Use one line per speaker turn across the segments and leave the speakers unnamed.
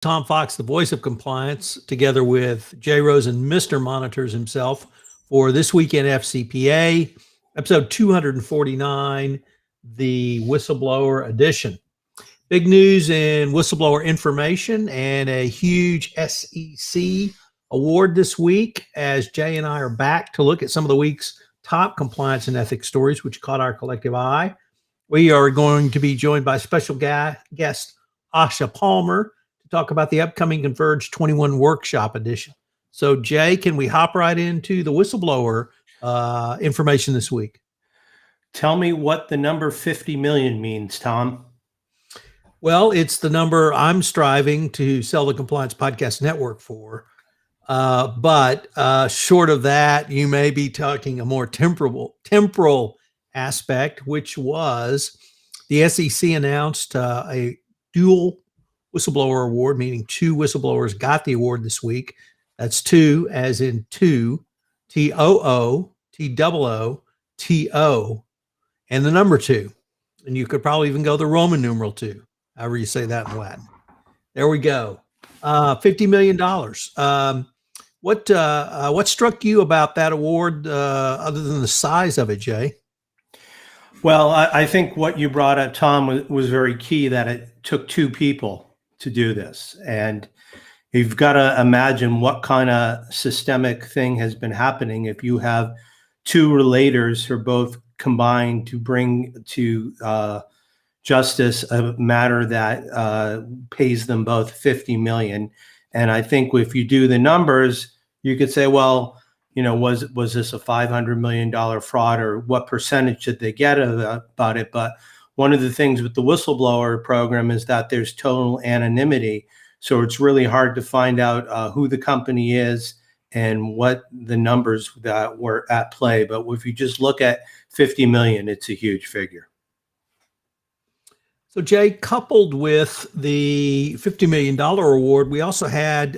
Tom Fox, the voice of compliance, together with Jay Rosen, Mr. Monitors himself, for This Week in FCPA, episode 249, the Whistleblower Edition. Big news in whistleblower information and a huge SEC award this week, as Jay and I are back to look at some of the week's top compliance and ethics stories, which caught our collective eye. We are going to be joined by special guest Asha Palmer to talk about the upcoming Converge 21 Workshop Edition. So, Jay, can we hop right into the whistleblower information this week?
Tell me what the number 50 million means, Tom.
Well, it's the number I'm striving to sell the Compliance Podcast Network for. But short of that, you may be talking a more temporal aspect, which was the SEC announced a dual whistleblower award, meaning two whistleblowers got the award this week. That's two, as in two, TOO, TOO, and the number two. And you could probably even go the Roman numeral two, however you say that in Latin. There we go. $50 million. What struck you about that award other than the size of it, Jay?
Well, I think what you brought up, Tom, was very key, that it took two people to do this. And you've got to imagine what kind of systemic thing has been happening if you have two relators who are both combined to bring to justice a matter that pays them both $50 million. And I think if you do the numbers, you could say, well, you know, was this a $500 million fraud, or what percentage did they get about it? But one of the things with the whistleblower program is that there's total anonymity. So it's really hard to find out who the company is and what the numbers that were at play. But if you just look at 50 million, it's a huge figure.
So, Jay, coupled with the $50 million award, we also had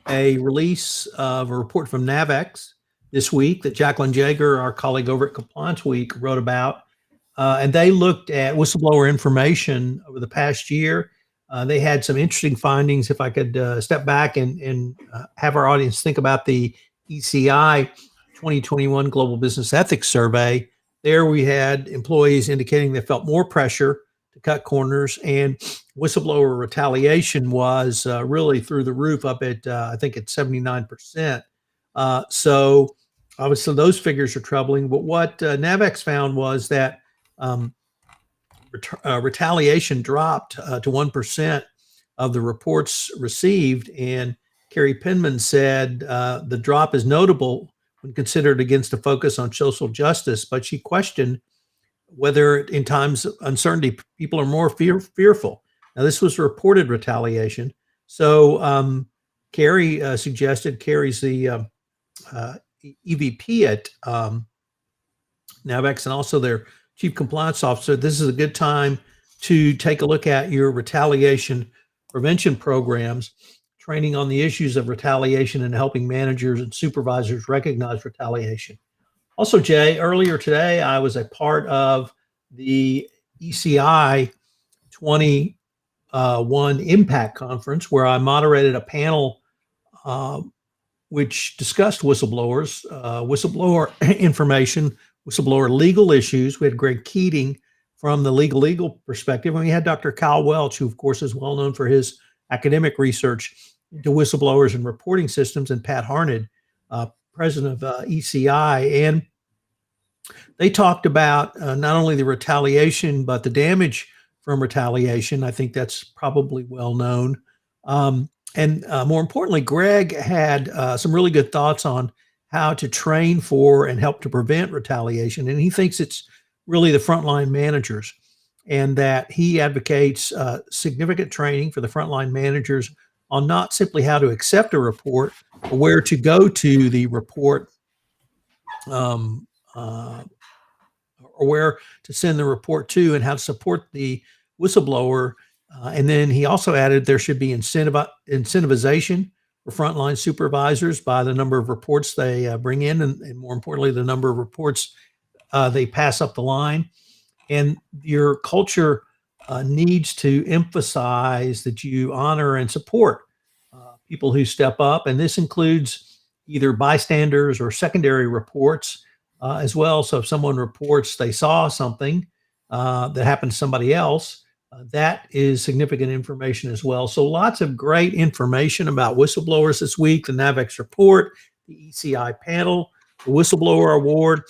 a release of a report from NAVEX this week that Jacqueline Jaeger, our colleague over at Compliance Week, wrote about. And they looked at whistleblower information over the past year. They had some interesting findings. If I could step back and have our audience think about the ECI 2021 Global Business Ethics Survey. There we had employees indicating they felt more pressure to cut corners, and whistleblower retaliation was really through the roof, up at, I think, at 79%. So obviously those figures are troubling. But what NAVEX found was that retaliation dropped to 1% of the reports received. And Carrie Penman said the drop is notable when considered against a focus on social justice, but she questioned whether in times of uncertainty, people are more fearful. Now, this was reported retaliation. So Carrie suggested, Carrie's the EVP at NAVEX and also their chief compliance officer, this is a good time to take a look at your retaliation prevention programs, training on the issues of retaliation and helping managers and supervisors recognize retaliation. Also, Jay, earlier today, I was a part of the ECI 21 Impact Conference, where I moderated a panel which discussed whistleblowers, whistleblower information, whistleblower legal issues. We had Greg Keating from the legal perspective, and we had Dr. Kyle Welch, who, of course, is well known for his academic research into whistleblowers and reporting systems, and Pat Harned, president of ECI. And they talked about not only the retaliation, but the damage from retaliation. I think that's probably well known. And more importantly, Greg had some really good thoughts on how to train for and help to prevent retaliation. And he thinks it's really the frontline managers, and that he advocates significant training for the frontline managers on not simply how to accept a report, but where to go to the report, or where to send the report to, and how to support the whistleblower. And then he also added there should be incentivization for frontline supervisors by the number of reports they bring in, and more importantly, the number of reports they pass up the line. And your culture needs to emphasize that you honor and support people who step up. And this includes either bystanders or secondary reports as well. So if someone reports they saw something that happened to somebody else, that is significant information as well. So lots of great information about whistleblowers this week, the NAVEX report, the ECI panel, the whistleblower award.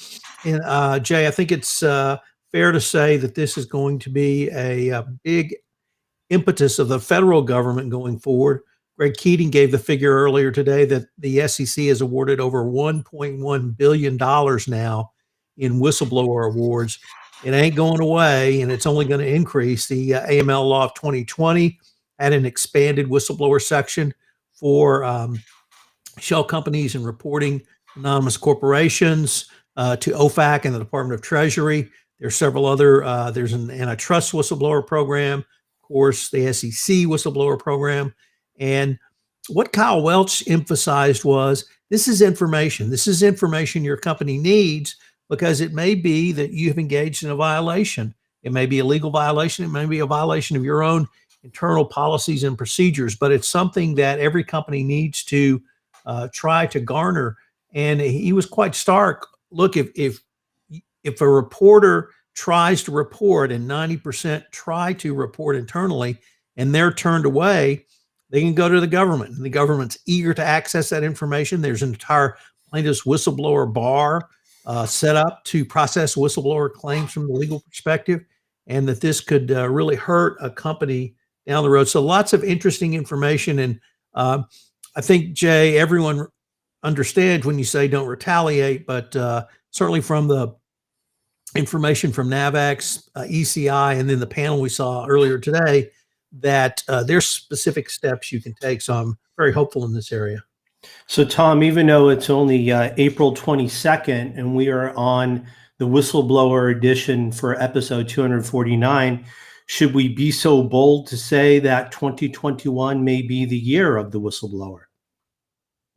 And Jay, I think it's fair to say that this is going to be a big impetus of the federal government going forward. Greg Keating gave the figure earlier today that the SEC has awarded over $1.1 billion now in whistleblower awards. It ain't going away, and it's only going to increase. The AML law of 2020 had an expanded whistleblower section for shell companies and reporting anonymous corporations to OFAC and the Department of Treasury. There's several other, there's an antitrust whistleblower program, of course, the SEC whistleblower program. And what Kyle Welch emphasized was this is information. This is information your company needs because it may be that you have engaged in a violation. It may be a legal violation. It may be a violation of your own internal policies and procedures, but it's something that every company needs to try to garner. And he was quite stark. Look, if a reporter tries to report and 90% try to report internally and they're turned away, they can go to the government. And the government's eager to access that information. There's an entire plaintiff's whistleblower bar set up to process whistleblower claims from the legal perspective, and that this could really hurt a company down the road. So lots of interesting information. And I think, Jay, everyone understands when you say don't retaliate, but certainly from the information from NAVEX, ECI, and then the panel we saw earlier today, that there's specific steps you can take. So I'm very hopeful in this area.
So Tom, even though it's only April 22nd and we are on the whistleblower edition for episode 249, should we be so bold to say that 2021 may be the year of the whistleblower?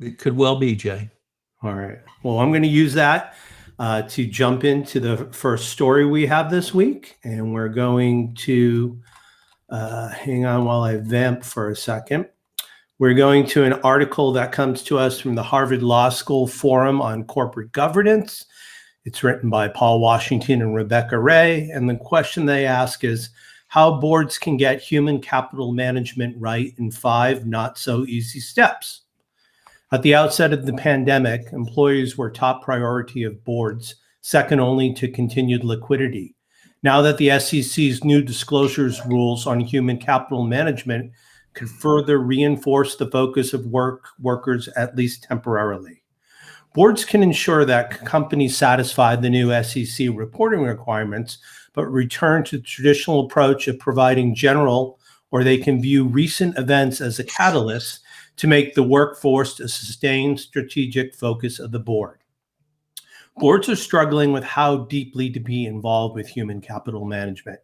It could well be, Jay.
All right. Well, I'm going to use that to jump into the first story we have this week. And we're going to, hang on while I vamp for a second. We're going to an article that comes to us from the Harvard Law School Forum on Corporate Governance. It's written by Paul Washington and Rebecca Ray. And the question they ask is how boards can get human capital management right in 5 not so easy steps. At the outset of the pandemic, employees were top priority of boards, second only to continued liquidity. Now that the SEC's new disclosures rules on human capital management could further reinforce the focus of workers, at least temporarily. Boards can ensure that companies satisfy the new SEC reporting requirements, but return to the traditional approach of providing general, or they can view recent events as a catalyst to make the workforce a sustained strategic focus of the board. Boards are struggling with how deeply to be involved with human capital management.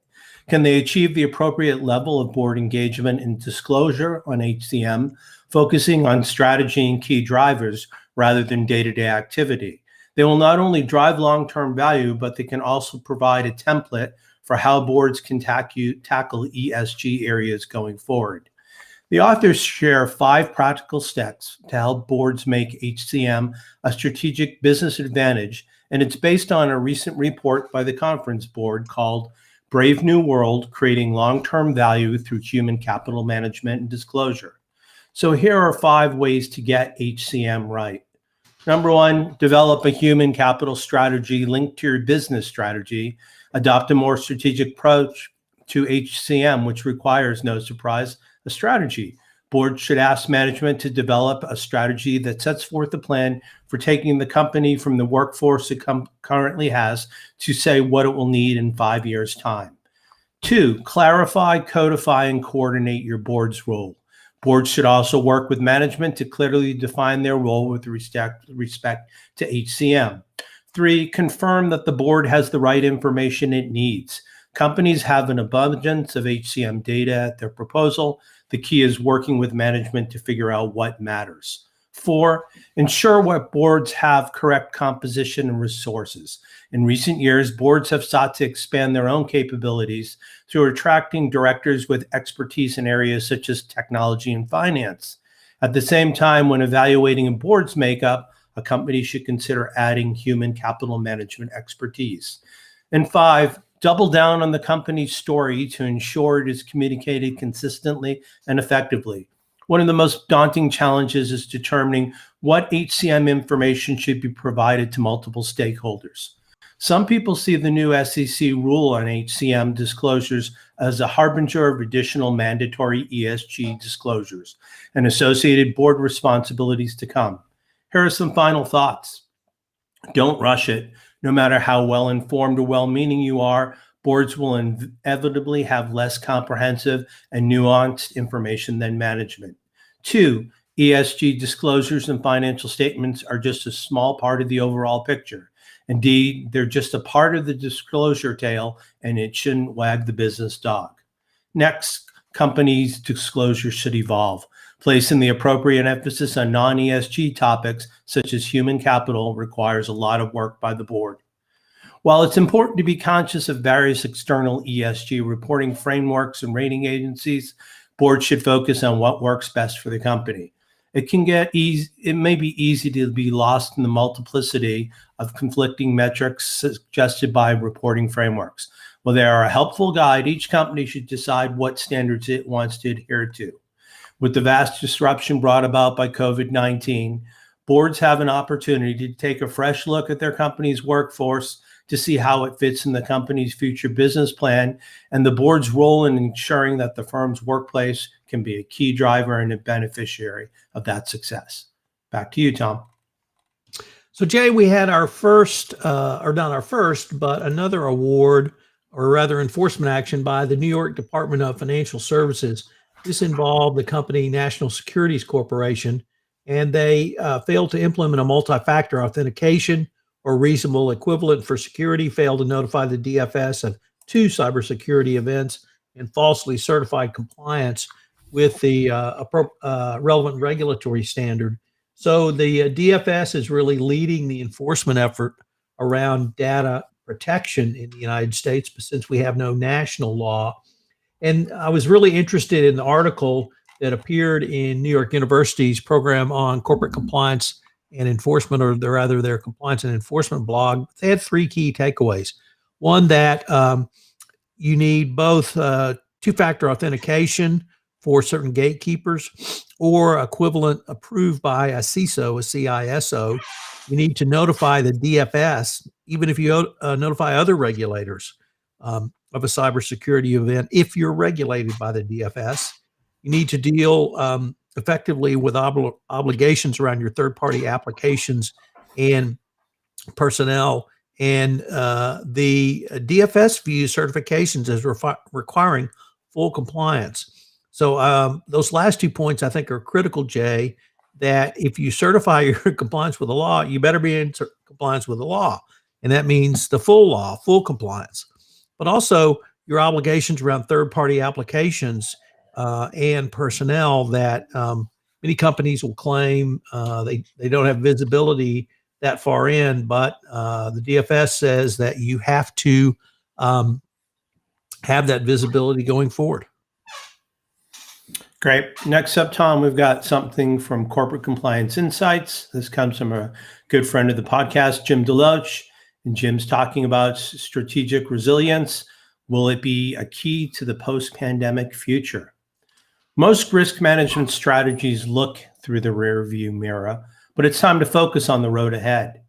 Can they achieve the appropriate level of board engagement and disclosure on HCM, focusing on strategy and key drivers rather than day-to-day activity? They will not only drive long-term value, but they can also provide a template for how boards can tackle ESG areas going forward. The authors share 5 practical steps to help boards make HCM a strategic business advantage, and it's based on a recent report by the Conference Board called Brave New World, Creating Long-Term Value Through Human Capital Management and Disclosure. So here are 5 ways to get HCM right. Number 1, develop a human capital strategy linked to your business strategy. Adopt a more strategic approach to HCM, which requires, no surprise, a strategy. Boards should ask management to develop a strategy that sets forth a plan for taking the company from the workforce it currently has to say what it will need in 5 years' time. 2, clarify, codify, and coordinate your board's role. Boards should also work with management to clearly define their role with respect to HCM. 3, confirm that the board has the right information it needs. Companies have an abundance of HCM data at their proposal. The key is working with management to figure out what matters. 4, ensure what boards have correct composition and resources. In recent years, boards have sought to expand their own capabilities through attracting directors with expertise in areas such as technology and finance. At the same time, when evaluating a board's makeup, a company should consider adding human capital management expertise. And 5, double down on the company's story to ensure it is communicated consistently and effectively. One of the most daunting challenges is determining what HCM information should be provided to multiple stakeholders. Some people see the new SEC rule on HCM disclosures as a harbinger of additional mandatory ESG disclosures and associated board responsibilities to come. Here are some final thoughts. Don't rush it. No matter how well-informed or well-meaning you are, boards will inevitably have less comprehensive and nuanced information than management. 2, ESG disclosures and financial statements are just a small part of the overall picture. Indeed, they're just a part of the disclosure tail, and it shouldn't wag the business dog. Next, companies' disclosures should evolve, placing the appropriate emphasis on non-ESG topics such as human capital requires a lot of work by the board. While it's important to be conscious of various external ESG reporting frameworks and rating agencies, boards should focus on what works best for the company. It may be easy to be lost in the multiplicity of conflicting metrics suggested by reporting frameworks. While they are a helpful guide, each company should decide what standards it wants to adhere to. With the vast disruption brought about by COVID-19, boards have an opportunity to take a fresh look at their company's workforce to see how it fits in the company's future business plan and the board's role in ensuring that the firm's workplace can be a key driver and a beneficiary of that success. Back to you, Tom.
So Jay, we had our first, or not our first, but another award, or rather enforcement action by the New York Department of Financial Services. This involved the company National Securities Corporation, and they failed to implement a multi-factor authentication or reasonable equivalent for security, failed to notify the DFS of 2 cybersecurity events, and falsely certified compliance with the relevant regulatory standard. So the DFS is really leading the enforcement effort around data protection in the United States, but since we have no national law. And I was really interested in the article that appeared in New York University's program on corporate compliance and enforcement, or rather their compliance and enforcement blog. They had 3 key takeaways. One, that you need both 2-factor authentication for certain gatekeepers or equivalent approved by a CISO, a CISO. You need to notify the DFS, even if you notify other regulators of a cybersecurity event, if you're regulated by the DFS. You need to deal effectively with obligations around your third-party applications and personnel. And the DFS views certifications as requiring full compliance. So those last 2 points I think are critical, Jay, that if you certify your compliance with the law, you better be in compliance with the law. And that means the full law, full compliance. But also your obligations around third-party applications and personnel that many companies will claim they don't have visibility that far in, but the DFS says that you have to have that visibility going forward.
Great. Next up, Tom, we've got something from Corporate Compliance Insights. This comes from a good friend of the podcast, Jim Deloach. And Jim's talking about strategic resilience. Will it be a key to the post-pandemic future? Most risk management strategies look through the rearview mirror, but it's time to focus on the road ahead.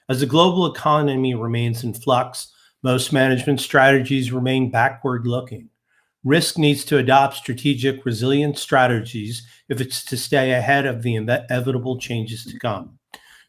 As the global economy remains in flux, most management strategies remain backward-looking. Risk needs to adopt strategic resilience strategies if it's to stay ahead of the inevitable changes to come.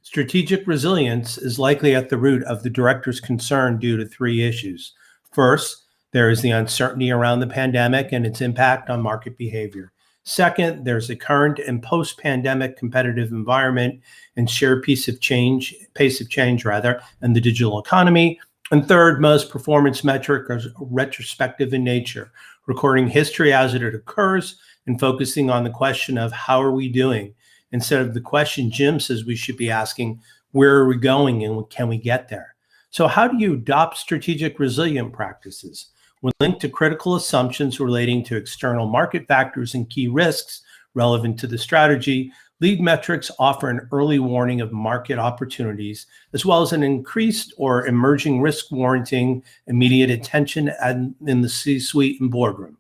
Strategic resilience is likely at the root of the director's concern due to 3 issues. First, there is the uncertainty around the pandemic and its impact on market behavior. Second, there's the current and post-pandemic competitive environment and shared pace of change, and the digital economy. And third, most performance metrics are retrospective in nature, recording history as it occurs and focusing on the question of how are we doing instead of the question Jim says we should be asking, where are we going and can we get there? So how do you adopt strategic resilient practices? When linked to critical assumptions relating to external market factors and key risks relevant to the strategy, lead metrics offer an early warning of market opportunities, as well as an increased or emerging risk warranting immediate attention in the C-suite and boardroom.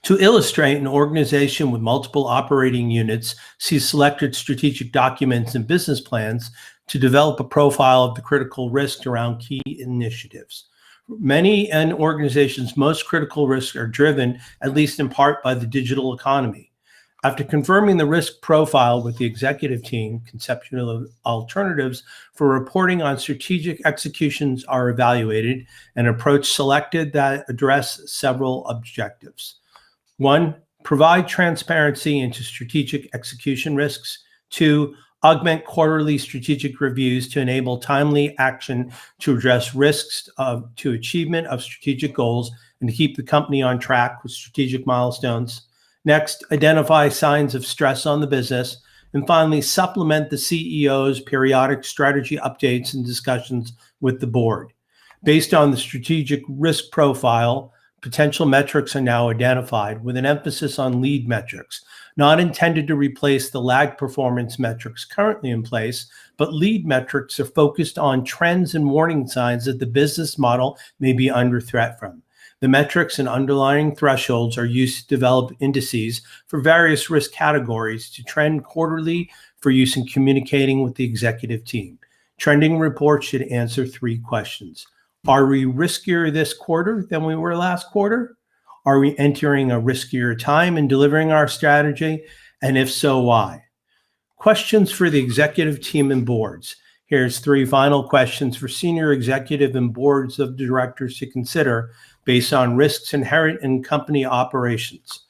To illustrate, an organization with multiple operating units sees selected strategic documents and business plans to develop a profile of the critical risks around key initiatives. Many an organization's most critical risks are driven, at least in part, by the digital economy. After confirming the risk profile with the executive team, conceptual alternatives for reporting on strategic executions are evaluated and an approach selected that address several objectives. 1, provide transparency into strategic execution risks. 2, augment quarterly strategic reviews to enable timely action to address risks to achievement of strategic goals and to keep the company on track with strategic milestones. Next, identify signs of stress on the business. And finally, supplement the CEO's periodic strategy updates and discussions with the board. Based on the strategic risk profile, potential metrics are now identified with an emphasis on lead metrics, not intended to replace the lag performance metrics currently in place, but lead metrics are focused on trends and warning signs that the business model may be under threat from. The metrics and underlying thresholds are used to develop indices for various risk categories to trend quarterly for use in communicating with the executive team. Trending reports should answer 3 questions. Are we riskier this quarter than we were last quarter? Are we entering a riskier time in delivering our strategy? And if so, why? Questions for the executive team and boards. Here's 3 final questions for senior executive and boards of directors to consider based on risks inherent in company operations.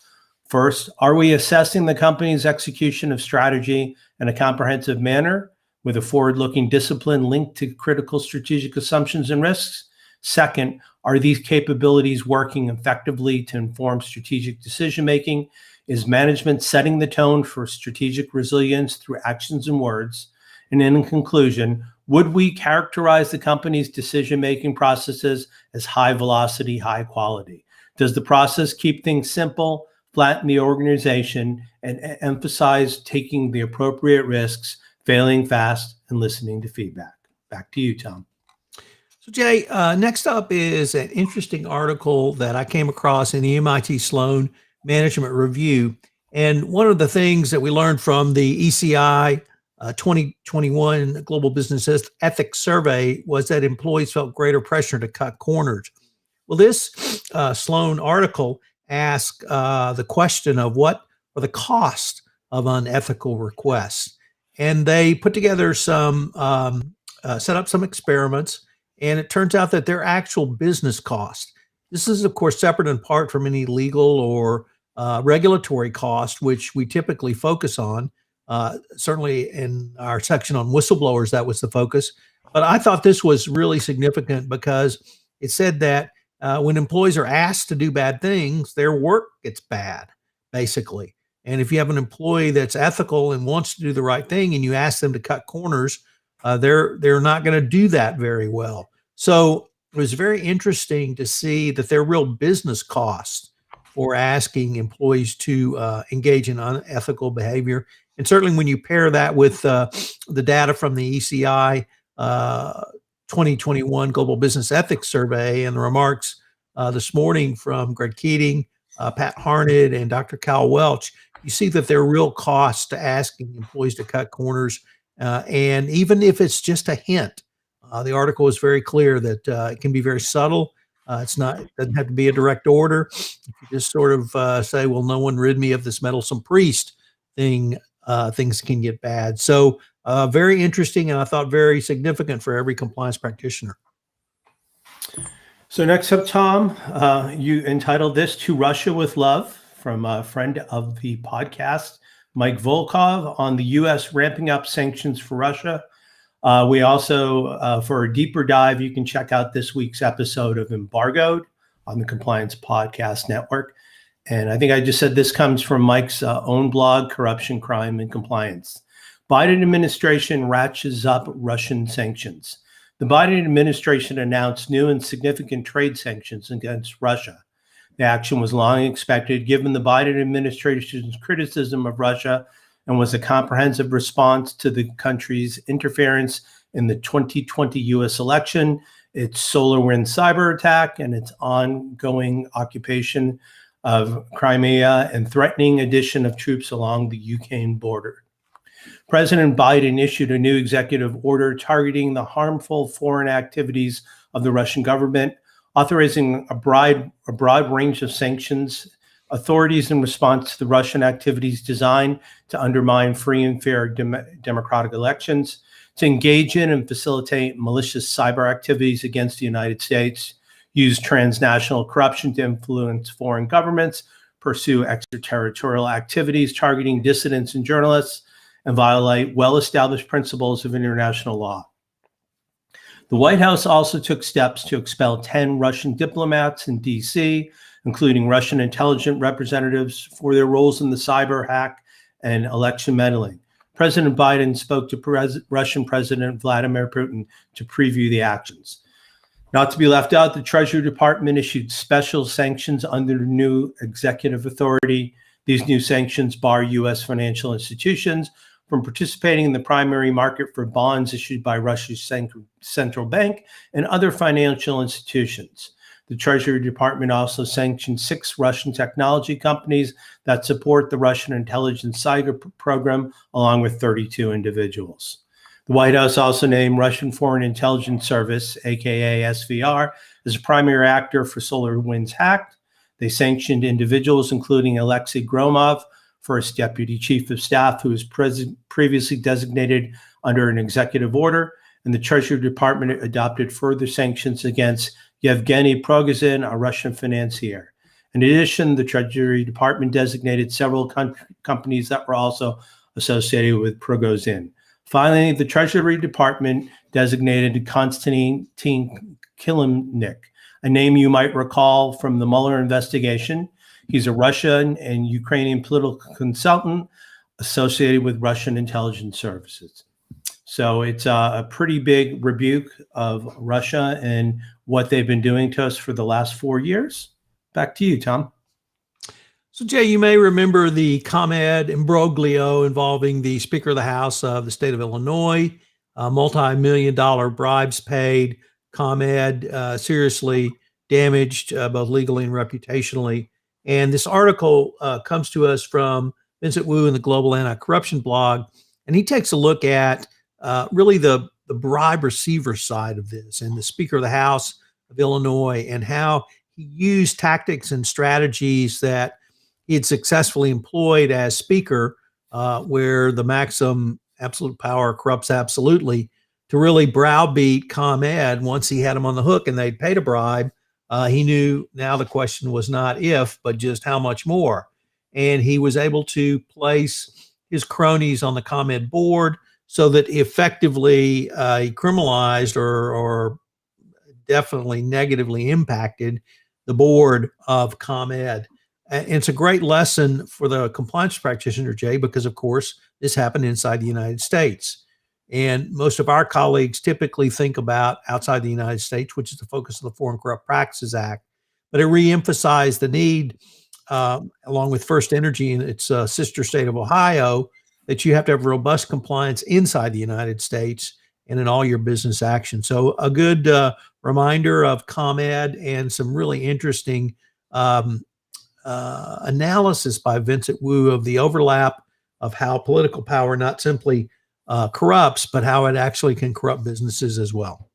First, are we assessing the company's execution of strategy in a comprehensive manner with a forward-looking discipline linked to critical strategic assumptions and risks? Second, are these capabilities working effectively to inform strategic decision-making? Is management setting the tone for strategic resilience through actions and words? And in conclusion, would we characterize the company's decision-making processes as high velocity, high quality? Does the process keep things simple, flatten the organization, and emphasize taking the appropriate risks, failing fast, and listening to feedback? Back to you, Tom.
So Jay, next up is an interesting article that I came across in the MIT Sloan Management Review. And one of the things that we learned from the ECI 2021 Global Business Ethics Survey was that employees felt greater pressure to cut corners. Well, this Sloan article asked the question of what are the costs of unethical requests. And they put together some, set up some experiments, and it turns out that their actual business cost. This is, of course, separate and apart from any legal or regulatory cost, which we typically focus on. Certainly in our section on whistleblowers, that was the focus. But I thought this was really significant because it said that when employees are asked to do bad things, their work gets bad, basically. And if you have an employee that's ethical and wants to do the right thing and you ask them to cut corners, they're not going to do that very well. So it was very interesting to see that there are real business costs for asking employees to engage in unethical behavior. And certainly when you pair that with the data from the ECI 2021 Global Business Ethics Survey and the remarks this morning from Greg Keating, Pat Harned, and Dr. Cal Welch, you see that there are real costs to asking employees to cut corners. And even if it's just a hint, the article is very clear that it can be very subtle. It doesn't have to be a direct order. If you just sort of say, well, no one rid me of this meddlesome priest thing, things can get bad. So very interesting, and I thought very significant for every compliance practitioner.
So next up, Tom, you entitled this "To Russia with Love" from a friend of the podcast, Mike Volkov, on the U.S. ramping up sanctions for Russia. We also, for a deeper dive, you can check out this week's episode of Embargoed on the Compliance Podcast Network. And I think I just said this comes from Mike's own blog, Corruption, Crime, and Compliance. Biden administration ratchets up Russian sanctions. The Biden administration announced new and significant trade sanctions against Russia. The action was long expected, given the Biden administration's criticism of Russia, and was a comprehensive response to the country's interference in the 2020 U.S. election, its SolarWinds cyber attack, and its ongoing occupation of Crimea and threatening addition of troops along the Ukraine border. President Biden issued a new executive order targeting the harmful foreign activities of the Russian government, authorizing a broad range of sanctions. Authorities in response to the Russian activities designed to undermine free and fair democratic elections, to engage in and facilitate malicious cyber activities against the United States, use transnational corruption to influence foreign governments, pursue extraterritorial activities targeting dissidents and journalists, and violate well-established principles of international law. The White House also took steps to expel 10 Russian diplomats in D.C., including Russian intelligence representatives, for their roles in the cyber hack and election meddling. President Biden spoke to Russian President Vladimir Putin to preview the actions. Not to be left out, the Treasury Department issued special sanctions under new executive authority. These new sanctions bar U.S. financial institutions from participating in the primary market for bonds issued by Russia's central bank and other financial institutions. The Treasury Department also sanctioned 6 Russian technology companies that support the Russian intelligence cyber program, along with 32 individuals. The White House also named Russian Foreign Intelligence Service, aka SVR, as a primary actor for SolarWinds hack. They sanctioned individuals including Alexei Gromov, first deputy chief of staff, who was previously designated under an executive order, and the Treasury Department adopted further sanctions against Yevgeny Prigozhin, a Russian financier. In addition, the Treasury Department designated several companies that were also associated with Prigozhin. Finally, the Treasury Department designated Konstantin Kilimnik, a name you might recall from the Mueller investigation. He's a Russian and Ukrainian political consultant associated with Russian intelligence services. So it's a pretty big rebuke of Russia and what they've been doing to us for the last 4 years. Back to you, Tom.
So, Jay, you may remember the ComEd imbroglio involving the Speaker of the House of the state of Illinois, multi-million-dollar bribes paid, ComEd seriously damaged both legally and reputationally. And this article comes to us from Vincent Wu in the Global Anti-Corruption blog, and he takes a look at really the bribe receiver side of this, and the Speaker of the House of Illinois, and how he used tactics and strategies that he had successfully employed as Speaker, where the maxim absolute power corrupts absolutely, to really browbeat ComEd once he had them on the hook and they'd paid a bribe. He knew now the question was not if, but just how much more. And he was able to place his cronies on the ComEd board so that effectively he criminalized or definitely negatively impacted the board of ComEd. And it's a great lesson for the compliance practitioner, Jay, because, of course, this happened inside the United States. And most of our colleagues typically think about outside the United States, which is the focus of the Foreign Corrupt Practices Act. But it reemphasized the need, along with First Energy and its sister state of Ohio, that you have to have robust compliance inside the United States and in all your business action. So a good reminder of ComEd and some really interesting analysis by Vincent Wu of the overlap of how political power not simply corrupts, but how it actually can corrupt businesses as well.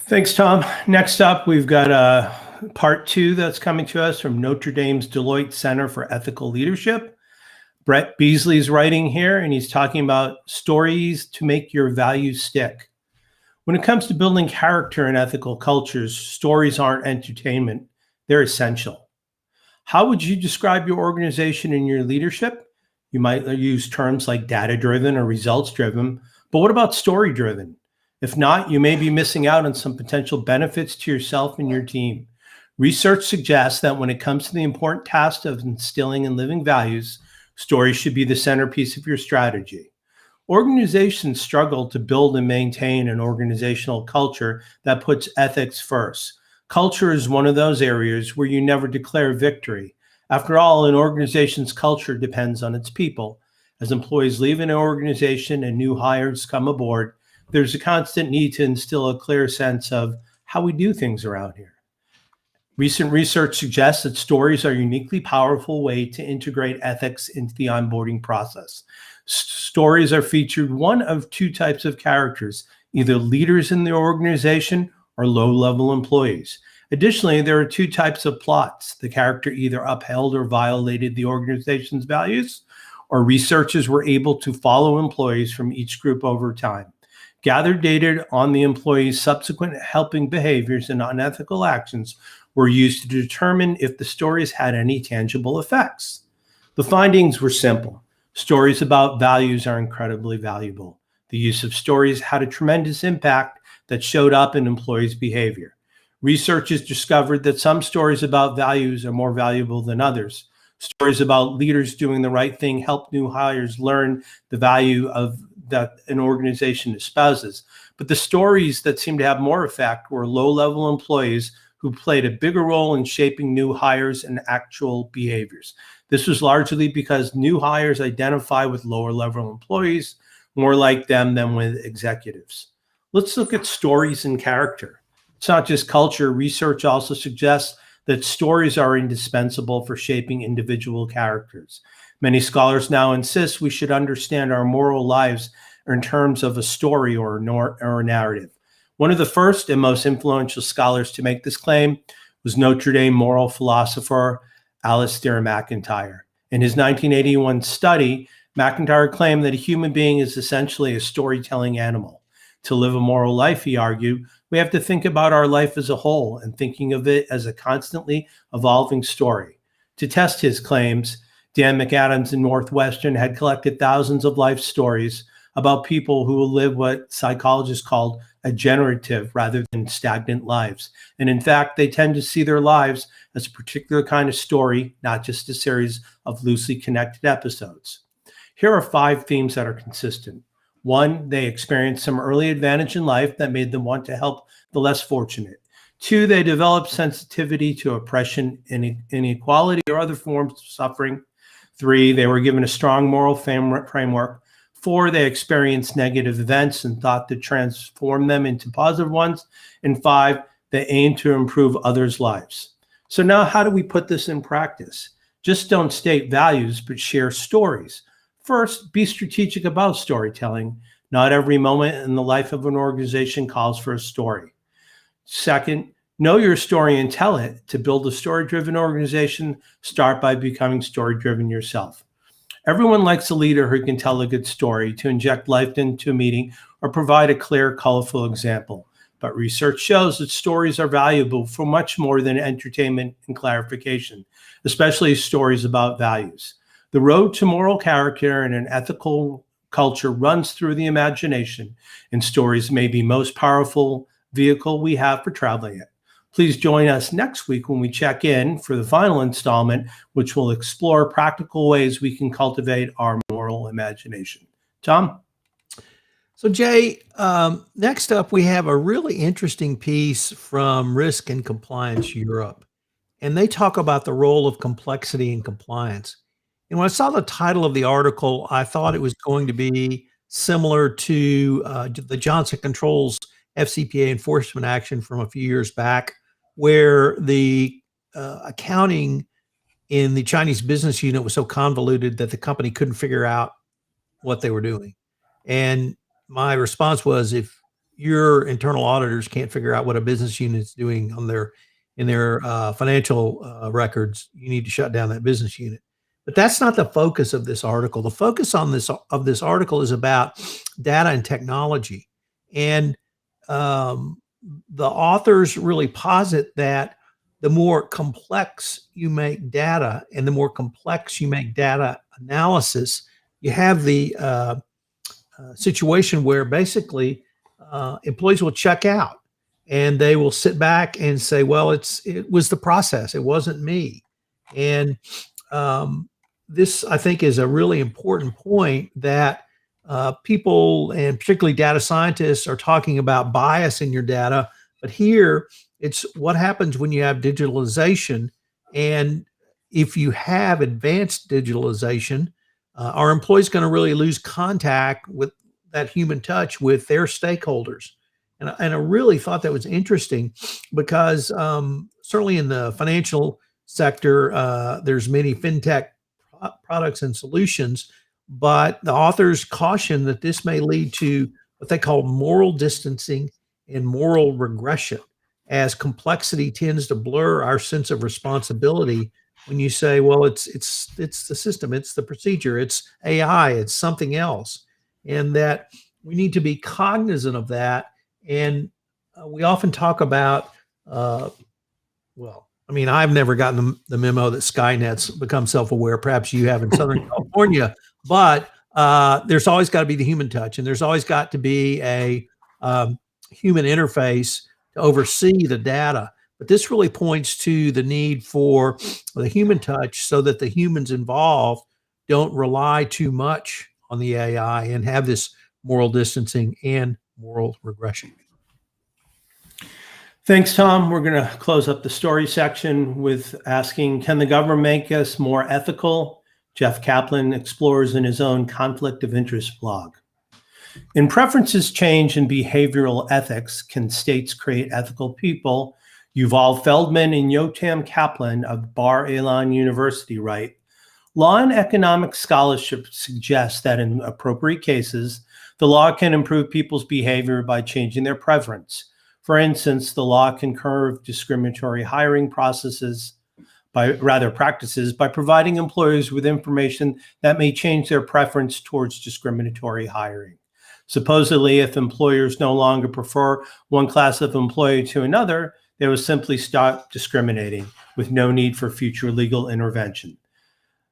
Thanks, Tom. Next up, we've got part 2 that's coming to us from Notre Dame's Deloitte Center for Ethical Leadership. Brett Beasley's writing here, and he's talking about stories to make your values stick. When it comes to building character in ethical cultures, stories aren't entertainment, they're essential. How would you describe your organization and your leadership? You might use terms like data-driven or results-driven, but what about story-driven? If not, you may be missing out on some potential benefits to yourself and your team. Research suggests that when it comes to the important task of instilling and living values, stories should be the centerpiece of your strategy. Organizations struggle to build and maintain an organizational culture that puts ethics first. Culture is one of those areas where you never declare victory. After all, an organization's culture depends on its people. As employees leave an organization and new hires come aboard, there's a constant need to instill a clear sense of how we do things around here. Recent research suggests that stories are a uniquely powerful way to integrate ethics into the onboarding process. Stories are featured one of two types of characters, either leaders in the organization or low-level employees. Additionally, there are two types of plots. The character either upheld or violated the organization's values, or researchers were able to follow employees from each group over time. Gathered data on the employees' subsequent helping behaviors and unethical actions were used to determine if the stories had any tangible effects. The findings were simple. Stories about values are incredibly valuable. The use of stories had a tremendous impact that showed up in employees' behavior. Researchers discovered that some stories about values are more valuable than others. Stories about leaders doing the right thing help new hires learn the value of that an organization espouses. But the stories that seemed to have more effect were low-level employees who played a bigger role in shaping new hires and actual behaviors. This was largely because new hires identify with lower-level employees more like them than with executives. Let's look at stories and character. It's not just culture. Research also suggests that stories are indispensable for shaping individual characters. Many scholars now insist we should understand our moral lives in terms of a story or a narrative. One of the first and most influential scholars to make this claim was Notre Dame moral philosopher Alasdair MacIntyre. In his 1981 study, MacIntyre claimed that a human being is essentially a storytelling animal. To live a moral life, he argued, we have to think about our life as a whole and thinking of it as a constantly evolving story. To test his claims, Dan McAdams in Northwestern had collected thousands of life stories about people who live what psychologists called a generative rather than stagnant lives. And in fact, they tend to see their lives as a particular kind of story, not just a series of loosely connected episodes. Here are 5 themes that are consistent. 1, they experienced some early advantage in life that made them want to help the less fortunate. 2, they developed sensitivity to oppression, inequality, or other forms of suffering. 3, they were given a strong moral framework. 4, they experienced negative events and thought to transform them into positive ones. And 5, they aimed to improve others' lives. So now how do we put this in practice? Just don't state values, but share stories. First, be strategic about storytelling. Not every moment in the life of an organization calls for a story. Second, know your story and tell it. To build a story-driven organization, start by becoming story-driven yourself. Everyone likes a leader who can tell a good story, to inject life into a meeting, or provide a clear, colorful example. But research shows that stories are valuable for much more than entertainment and clarification, especially stories about values. The road to moral character and an ethical culture runs through the imagination, and stories may be the most powerful vehicle we have for traveling it. Please join us next week when we check in for the final installment, which will explore practical ways we can cultivate our moral imagination. Tom?
So Jay, next up, we have a really interesting piece from Risk and Compliance Europe, and they talk about the role of complexity in compliance. And when I saw the title of the article, I thought it was going to be similar to the Johnson Controls FCPA enforcement action from a few years back, where the accounting in the Chinese business unit was so convoluted that the company couldn't figure out what they were doing. And my response was, if your internal auditors can't figure out what a business unit is doing on in their financial records, you need to shut down that business unit. But that's not the focus of this article. The focus on this article is about data and technology. And the authors really posit that the more complex you make data and the more complex you make data analysis, you have the situation where basically employees will check out. and they will sit back and say, well, it was the process. It wasn't me. And this, I think, is a really important point that people, and particularly data scientists, are talking about bias in your data. But here, it's what happens when you have digitalization. And if you have advanced digitalization, are employees going to really lose contact with that human touch with their stakeholders? And I really thought that was interesting because certainly in the financial sector, there's many fintech products and solutions, but the authors caution that this may lead to what they call moral distancing and moral regression, as complexity tends to blur our sense of responsibility. When you say, well, it's the system, it's the procedure, it's AI, it's something else, and that we need to be cognizant of that. And we often talk about, well, I mean, I've never gotten the memo that Skynet's become self-aware. Perhaps you have in Southern California, but there's always got to be the human touch, and there's always got to be a human interface to oversee the data. But this really points to the need for the human touch so that the humans involved don't rely too much on the AI and have this moral distancing and moral regression.
Thanks, Tom. We're going to close up the story section with asking, can the government make us more ethical? Jeff Kaplan explores in his own conflict of interest blog. In Preferences, Change, and Behavioral Ethics, Can States Create Ethical People? Yuval Feldman and Yotam Kaplan of Bar-Ilan University write, law and economic scholarship suggests that in appropriate cases, the law can improve people's behavior by changing their preference. For instance, the law can curb discriminatory hiring practices by providing employers with information that may change their preference towards discriminatory hiring. Supposedly, if employers no longer prefer one class of employee to another, they will simply stop discriminating with no need for future legal intervention.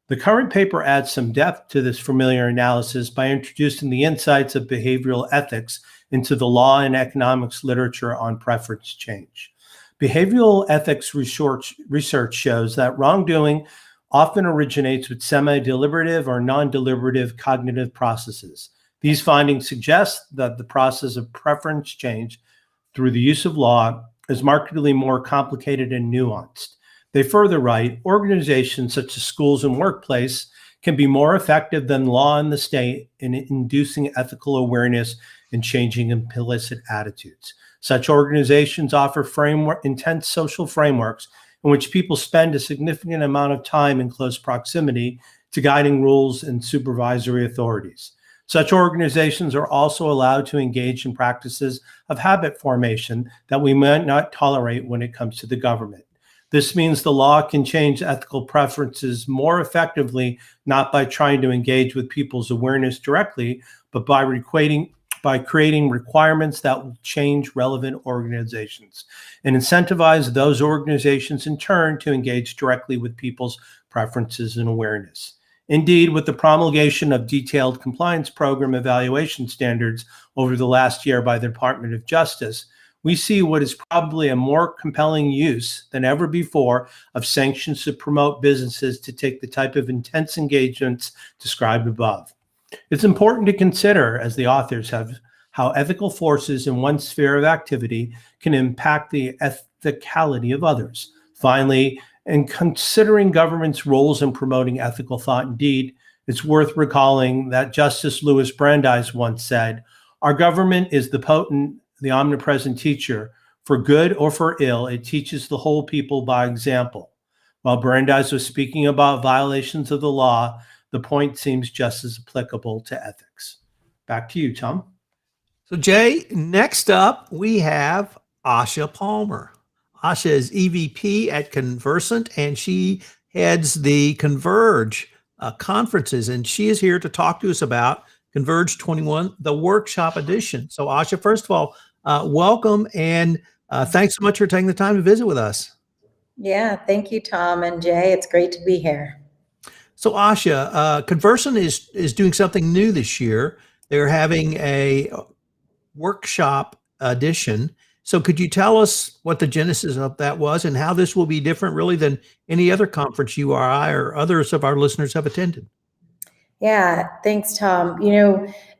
The current paper adds some depth to this familiar analysis by introducing the insights of behavioral ethics into the law and economics literature on preference change. Behavioral ethics research shows that wrongdoing often originates with semi-deliberative or non-deliberative cognitive processes. These findings suggest that the process of preference change through the use of law is markedly more complicated and nuanced. They further write, organizations such as schools and workplace can be more effective than law in the state in inducing ethical awareness and changing implicit attitudes. Such organizations offer intense social frameworks in which people spend a significant amount of time in close proximity to guiding rules and supervisory authorities. Such organizations are also allowed to engage in practices of habit formation that we might not tolerate when it comes to the government. This means the law can change ethical preferences more effectively, not by trying to engage with people's awareness directly, but by creating requirements that will change relevant organizations and incentivize those organizations in turn to engage directly with people's preferences and awareness. Indeed, with the promulgation of detailed compliance program evaluation standards over the last year by the Department of Justice, we see what is probably a more compelling use than ever before of sanctions to promote businesses to take the type of intense engagements described above. It's important to consider, as the authors have, how ethical forces in one sphere of activity can impact the ethicality of others. Finally, in considering government's roles in promoting ethical thought and deed, it's worth recalling that Justice Louis Brandeis once said, "Our government is the omnipresent teacher. For good or for ill, it teaches the whole people by example." While Brandeis was speaking about violations of the law, the point seems just as applicable to ethics. Back to you, Tom.
So, Jay, next up, we have Asha Palmer. Asha is EVP at Conversant, and she heads the Converge conferences, and she is here to talk to us about Converge 21, the workshop edition. So, Asha, first of all, welcome, and thanks so much for taking the time to visit with us.
Yeah, thank you, Tom and Jay. It's great to be here.
So, Asha, Conversant is doing something new this year. They're having a workshop edition, So could you tell us what the genesis of that was and how this will be different really than any other conference you or I or others of our listeners have attended?
Yeah, thanks, Tom.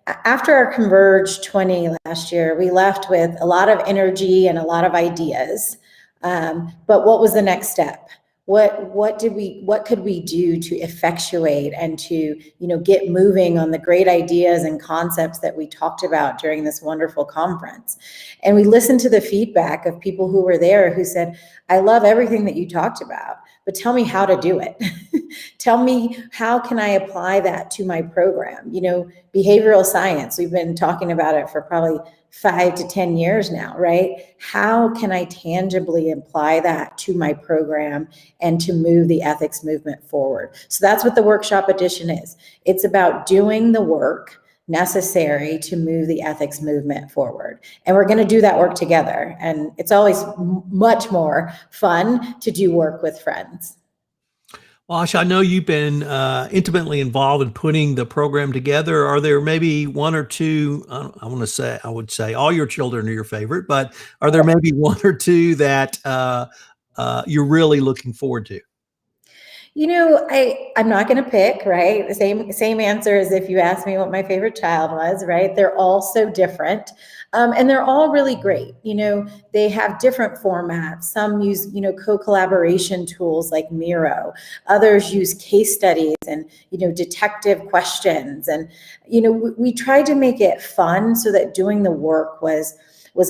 After our Converge 20 last year, we left with a lot of energy and a lot of ideas. But what was the next step? What could we do to effectuate and to, get moving on the great ideas and concepts that we talked about during this wonderful conference? And we listened to the feedback of people who were there who said, I love everything that you talked about, but tell me how to do it. Tell me, how can I apply that to my program? Behavioral science, we've been talking about it for probably 5 to 10 years now, right? How can I tangibly apply that to my program and to move the ethics movement forward? So that's what the workshop edition is. It's about doing the work necessary to move the ethics movement forward. And we're going to do that work together. And it's always much more fun to do work with friends.
Well, Asha, I know you've been intimately involved in putting the program together. Are there maybe one or two, I would say all your children are your favorite, but are there maybe one or two that you're really looking forward to?
I'm not going to pick, right? The same answer as if you asked me what my favorite child was, right? They're all so different. And they're all really great. They have different formats. Some use, co-collaboration tools like Miro. Others use case studies and, detective questions. And, we tried to make it fun so that doing the work was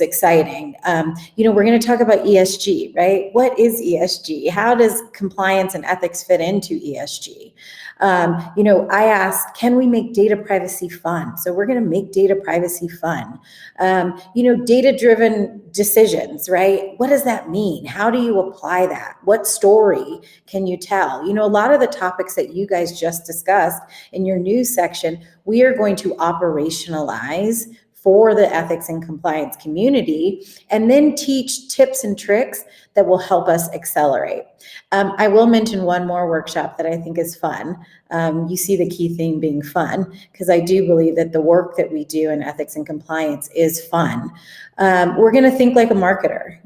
exciting. We're going to talk about ESG, right? What is ESG? How does compliance and ethics fit into ESG? I asked, can we make data privacy fun? So we're going to make data privacy fun. Data-driven decisions, right? What does that mean? How do you apply that? What story can you tell? A lot of the topics that you guys just discussed in your news section, we are going to operationalize for the ethics and compliance community, and then teach tips and tricks that will help us accelerate. I will mention one more workshop that I think is fun. You see the key theme being fun, because I do believe that the work that we do in ethics and compliance is fun. We're going to think like a marketer.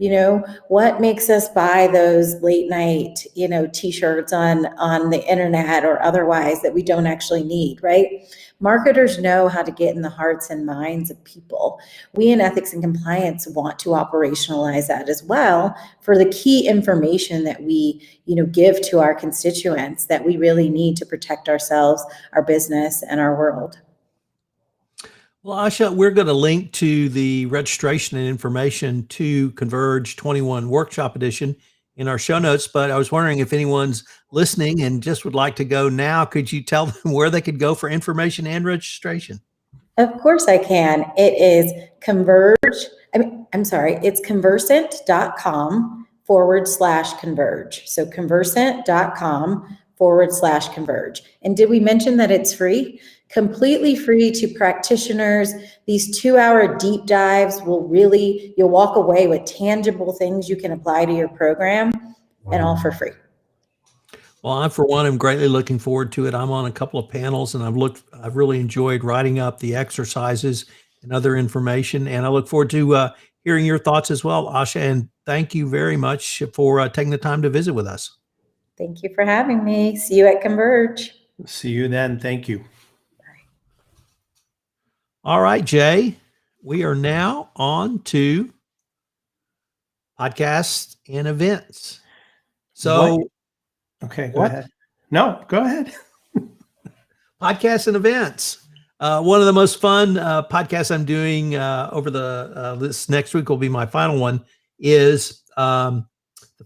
What makes us buy those late night, t-shirts on the internet or otherwise that we don't actually need, right? Marketers know how to get in the hearts and minds of people. We in ethics and compliance want to operationalize that as well for the key information that we, give to our constituents that we really need to protect ourselves, our business, and our world.
Well, Asha, we're going to link to the registration and information to Converge 21 Workshop Edition in our show notes, but I was wondering if anyone's listening and just would like to go now, could you tell them where they could go for information and registration?
Of course I can. It is it's conversant.com/converge. So conversant.com/converge. And did we mention that it's free? Completely free to practitioners. These 2-hour deep dives you'll walk away with tangible things you can apply to your program, and all for free.
Well, I, for one, am greatly looking forward to it. I'm on a couple of panels and I've really enjoyed writing up the exercises and other information. And I look forward to hearing your thoughts as well, Asha. And thank you very much for taking the time to visit with us.
Thank you for having me. See you at Converge.
See you then. Thank you.
All right, Jay, we are now on to podcasts and events. So,
okay, go ahead. No, go ahead.
Podcasts and events. One of the most fun podcasts I'm doing over this next week will be my final one is The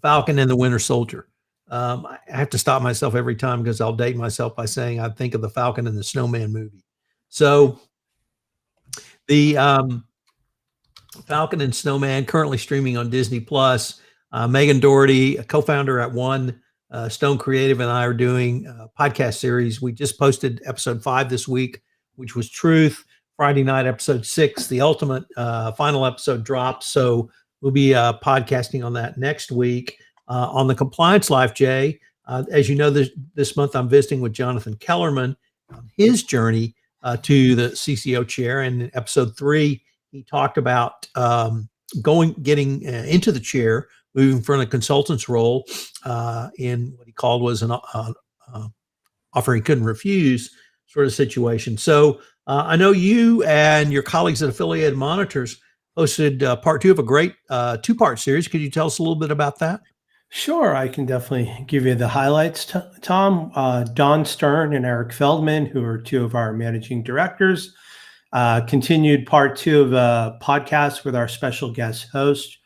Falcon and the Winter Soldier. I have to stop myself every time because I'll date myself by saying I think of the Falcon and the Snowman movie. So the Falcon and Snowman, currently streaming on Disney Plus. Megan Doherty, a co-founder at One Stone Creative, and I are doing a podcast series. We just posted episode 5 this week, which was Truth. Friday night, episode 6, the ultimate final episode drops. So we'll be podcasting on that next week. On the Compliance Life, Jay, as you know, this month I'm visiting with Jonathan Kellerman on his journey to the CCO chair. And in episode 3, he talked about getting into the chair, moving from a consultant's role in what he called was an offer he couldn't refuse sort of situation. So I know you and your colleagues at Affiliated Monitors hosted part 2 of a great 2-part series. Could you tell us a little bit about that?
Sure, I can definitely give you the highlights, Tom. Don Stern and Eric Feldman, who are 2 of our managing directors, continued part 2 of a podcast with our special guest host,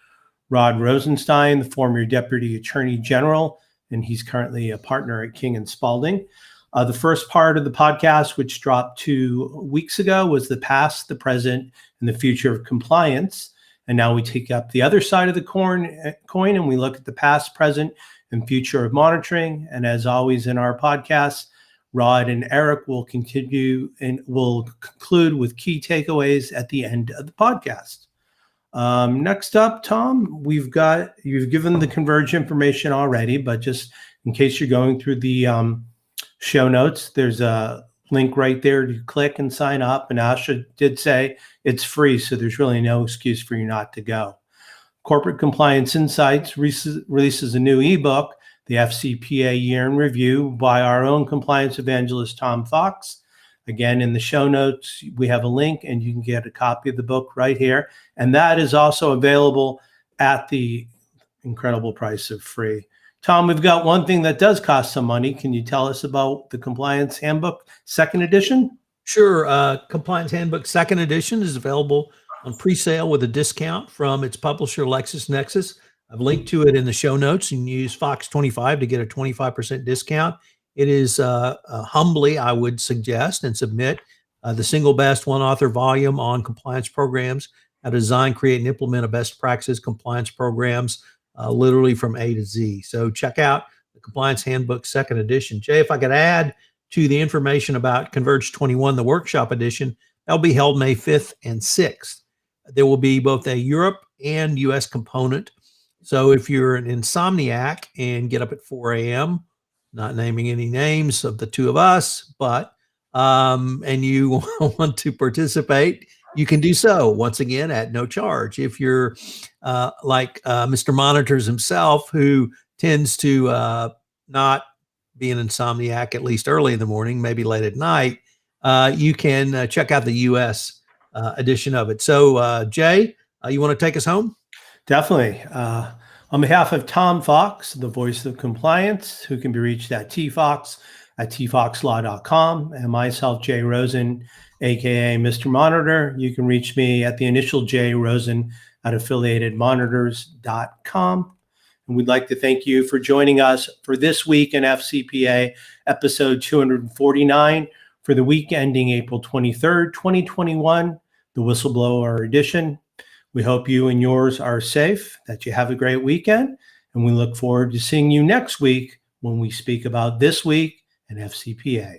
Rod Rosenstein, the former Deputy Attorney General, and he's currently a partner at King & Spalding. The first part of the podcast, which dropped 2 weeks ago, was the past, the present, and the future of compliance. And now we take up the other side of the coin and we look at the past, present, and future of monitoring. And as always in our podcast, Rod and Eric will continue and will conclude with key takeaways at the end of the podcast. Next up, Tom, you've given the Converge information already, but just in case you're going through the show notes, there's a link right there to click and sign up. And Asha did say it's free, so there's really no excuse for you not to go. Corporate Compliance Insights releases a new ebook, the FCPA Year in Review, by our own compliance evangelist, Tom Fox. Again, in the show notes, we have a link and you can get a copy of the book right here. And that is also available at the incredible price of free. Tom, we've got one thing that does cost some money. Can you tell us about the Compliance Handbook 2nd edition?
Sure. Compliance Handbook 2nd edition is available on pre-sale with a discount from its publisher, LexisNexis. I've linked to it in the show notes. You can use Fox25 to get a 25% discount. It is humbly, I would suggest and submit the single best one-author volume on compliance programs, how to design, create, and implement a best practices compliance programs, literally from A to Z. So check out the Compliance Handbook 2nd edition. Jay, if I could add to the information about Converge 21, the workshop edition, that'll be held May 5th and 6th. There will be both a Europe and US component. So if you're an insomniac and get up at 4 a.m., not naming any names of the 2 of us, but and you want to participate, you can do so, once again, at no charge. If you're like Mr. Monitors himself, who tends to not be an insomniac, at least early in the morning, maybe late at night, you can check out the U.S. Edition of it. So, Jay, you want to take us home?
Definitely. On behalf of Tom Fox, the voice of compliance, who can be reached at tfoxlaw.com, and myself, Jay Rosen, aka Mr. Monitor, you can reach me at the initial J Rosen at affiliatedmonitors.com. And we'd like to thank you for joining us for this week in FCPA episode 249 for the week ending April 23rd, 2021, the Whistleblower Edition. We hope you and yours are safe, that you have a great weekend, and we look forward to seeing you next week when we speak about this week in FCPA.